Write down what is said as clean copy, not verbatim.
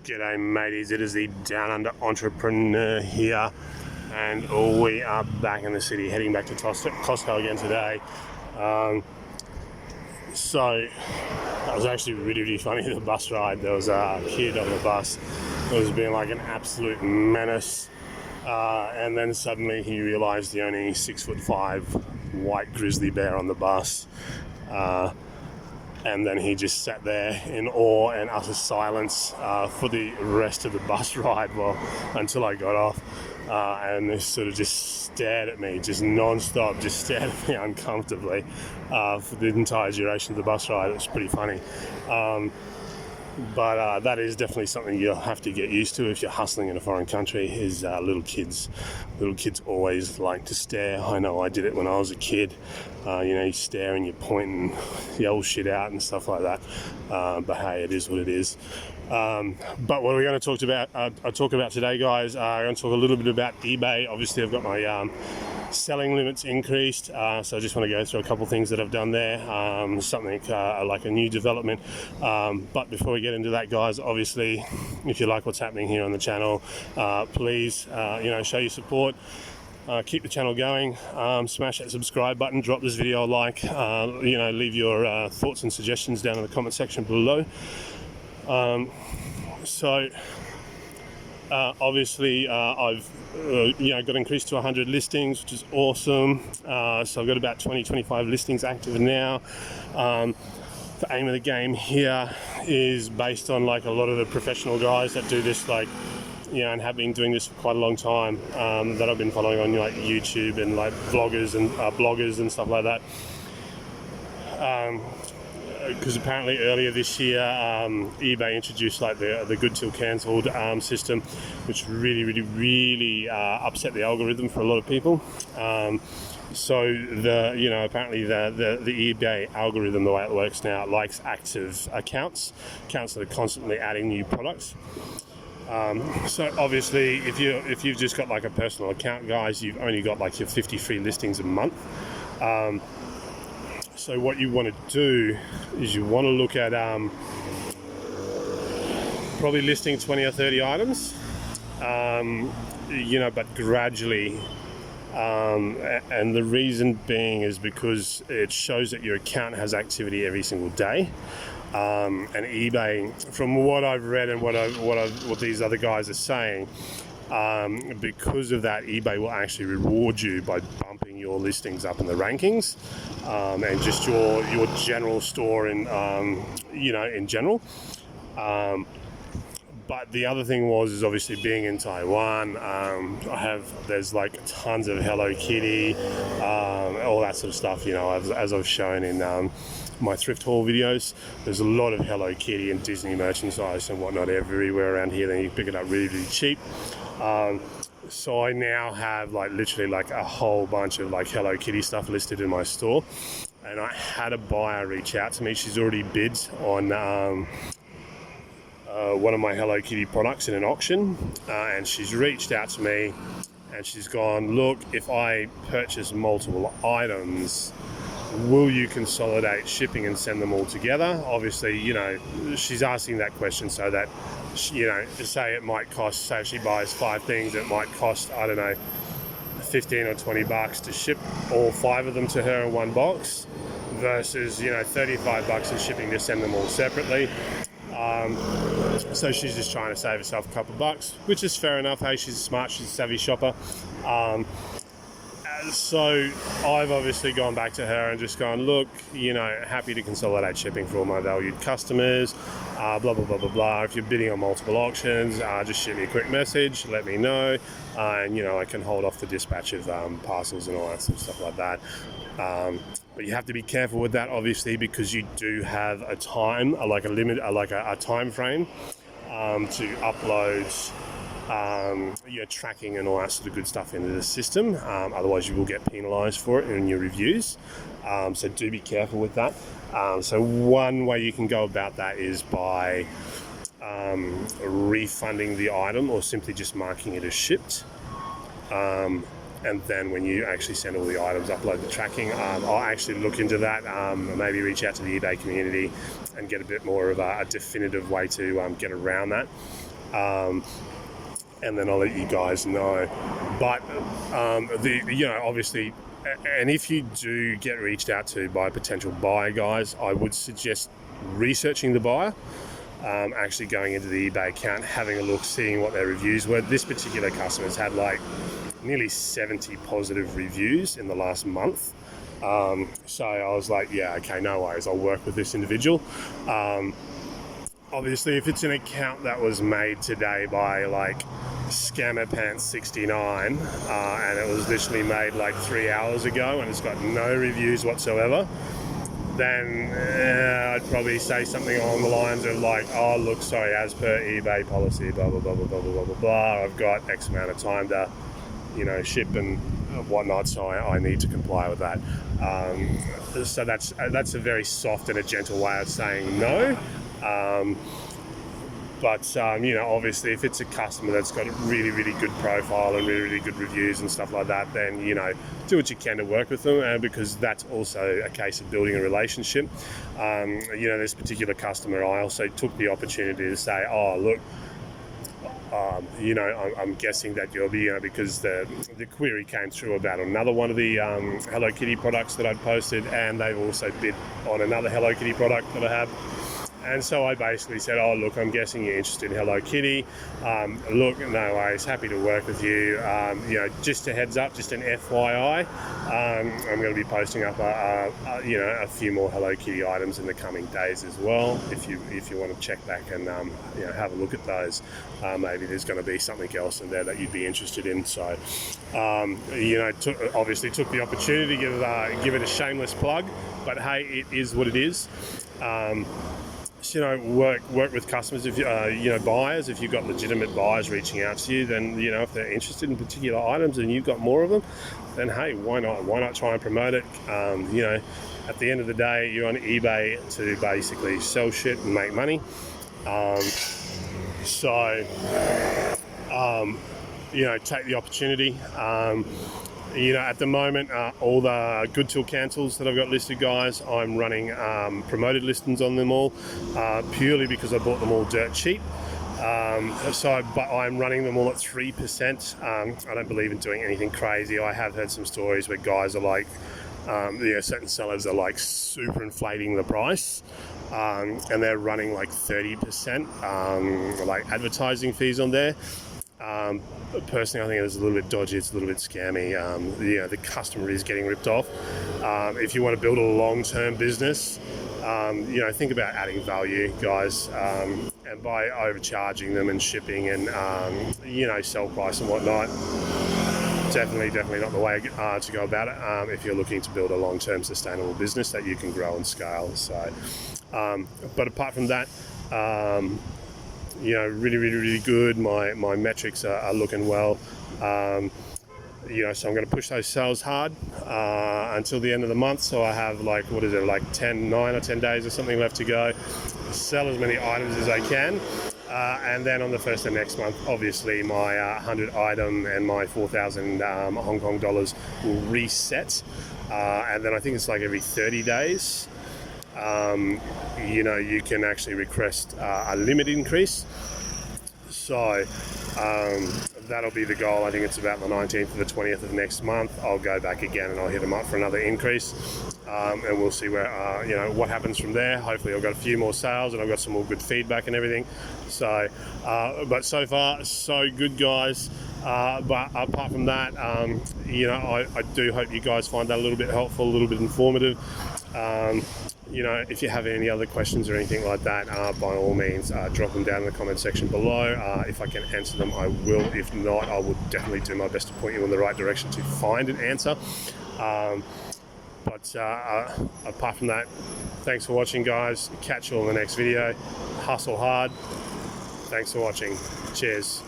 G'day mateys, it is the Down Under Entrepreneur here, and we are back in the city, heading back to Costco again today. So that was actually really funny, the bus ride. There was a kid on the bus that was being like an absolute menace, and then suddenly he realised the only 6'5" white grizzly bear on the bus. And then he just sat there in awe and utter silence for the rest of the bus ride, until I got off, and they sort of just stared at me, just non-stop, just stared at me uncomfortably for the entire duration of the bus ride. It was pretty funny. But that is definitely something you'll have to get used to if you're hustling in a foreign country, is little kids. Little kids always like to stare. I know I did it when I was a kid. You stare and you point and yell shit out and stuff like that. But hey, it is what it is. But what are we going to talk about today, guys? I'm going to talk a little bit about eBay. Obviously, I've got my selling limits increased, so I just want to go through a couple things that I've done there, something like a new development. But before we get into that, guys, obviously, if you like what's happening here on the channel, please, show your support. Keep the channel going, smash that subscribe button, drop this video a like, leave your thoughts and suggestions down in the comment section below. Obviously, I've got increased to 100 listings, which is awesome. So I've got about 25 listings active now. The aim of the game here is based on like a lot of the professional guys that do this, and have been doing this for quite a long time, that I've been following on like YouTube and like vloggers and bloggers and stuff like that. Because apparently earlier this year, eBay introduced like the good till cancelled system, which really upset the algorithm for a lot of people. So apparently the eBay algorithm, the way it works now, likes active accounts that are constantly adding new products. So obviously, if you've just got like a personal account, guys, you've only got like your 50 free listings a month. So what you want to do is you want to look at probably listing 20 or 30 items, but gradually. And the reason being is because it shows that your account has activity every single day. And eBay, from what I've read and what these other guys are saying, because of that, eBay will actually reward you by bumping your listings up in the rankings, and just your general store in general. But the other thing is obviously being in Taiwan, there's like tons of Hello Kitty, all that sort of stuff, as I've shown in my thrift haul videos. There's a lot of Hello Kitty and Disney merchandise and whatnot everywhere around here. Then you pick it up really cheap. So I now have literally a whole bunch of Hello Kitty stuff listed in my store, and I had a buyer reach out to me. She's already bid on one of my Hello Kitty products in an auction, and she's reached out to me and she's gone, look, if I purchase multiple items, will you consolidate shipping and send them all together? Obviously, she's asking that question so that, say it might cost, say if she buys 5 things, it might cost, I don't know, 15 or 20 bucks to ship all 5 of them to her in one box, versus, 35 bucks in shipping to send them all separately. So she's just trying to save herself a couple of bucks, which is fair enough. Hey, she's smart, she's a savvy shopper. So I've obviously gone back to her and just gone, look, happy to consolidate shipping for all my valued customers, blah, blah, blah, blah, blah. If you're bidding on multiple auctions, just shoot me a quick message, let me know, and, I can hold off the dispatch of parcels and all that sort of stuff like that. But you have to be careful with that, obviously, because you do have a time, like a limit, a time frame to upload your tracking and all that sort of good stuff into the system. Otherwise, you will get penalised for it in your reviews. So do be careful with that. So one way you can go about that is by refunding the item, or simply just marking it as shipped. And then when you actually send all the items, upload the tracking. I'll actually look into that, maybe reach out to the eBay community and get a bit more of a definitive way to get around that. and then I'll let you guys know. But obviously, and if you do get reached out to by a potential buyer, guys, I would suggest researching the buyer, actually going into the eBay account, having a look, seeing what their reviews were. This particular customer's had like nearly 70 positive reviews in the last month. So I was like, yeah, okay, no worries, I'll work with this individual. Obviously, if it's an account that was made today by like Scammer Pants 69, and it was literally made like 3 hours ago and it's got no reviews whatsoever, then I'd probably say something along the lines of like, oh look, sorry, as per eBay policy, blah blah blah blah blah blah blah blah, I've got X amount of time to, ship and whatnot, so I need to comply with that. So that's a very soft and a gentle way of saying no. But obviously, if it's a customer that's got a really, really good profile and really, really good reviews and stuff like that, then, do what you can to work with them, because that's also a case of building a relationship. This particular customer, I also took the opportunity to say, oh, look, I'm guessing that you'll be, because the query came through about another one of the Hello Kitty products that I'd posted, and they've also bid on another Hello Kitty product that I have. And so I basically said, oh, look, I'm guessing you're interested in Hello Kitty. Look, no worries, happy to work with you. Just a heads up, just an FYI, I'm going to be posting up a few more Hello Kitty items in the coming days as well. If you want to check back and have a look at those, maybe there's going to be something else in there that you'd be interested in. So, obviously took the opportunity to give it a shameless plug, but hey, it is what it is. Work with customers, if buyers. If you've got legitimate buyers reaching out to you, then if they're interested in particular items and you've got more of them, then hey, why not try and promote it? At the end of the day, you're on eBay to basically sell shit and make money. Take the opportunity. At the moment, all the Good Till Cancels that I've got listed, guys, I'm running promoted listings on them all, purely because I bought them all dirt cheap. But I'm running them all at 3%. I don't believe in doing anything crazy. I have heard some stories where guys are like, certain sellers are like super inflating the price, and they're running like 30%, like advertising fees on there. Personally, I think it's a little bit dodgy, it's a little bit scammy. The customer is getting ripped off. If you want to build a long-term business, think about adding value, guys, and by overcharging them and shipping and, sell price and whatnot, definitely not the way to go about it if you're looking to build a long-term sustainable business that you can grow and scale. So, but apart from that, really, really, really good. My metrics are looking well. So I'm going to push those sales hard until the end of the month. So I have 9 or 10 days or something left to go. Sell as many items as I can. And then on the 1st of next month, obviously my 100 item and my 4,000 Hong Kong dollars will reset. And then I think it's like every 30 days. You can actually request a limit increase. So that'll be the goal. I think it's about the 19th or the 20th of next month. I'll go back again and I'll hit them up for another increase. And we'll see where, what happens from there. Hopefully I've got a few more sales and I've got some more good feedback and everything. So, but so far, so good, guys. But apart from that, I do hope you guys find that a little bit helpful, a little bit informative. If you have any other questions or anything like that, by all means, drop them down in the comment section below. If I can answer them, I will. If not, I will definitely do my best to point you in the right direction to find an answer. But apart from that, thanks for watching, guys. Catch you all in the next video. Hustle hard. Thanks for watching. Cheers.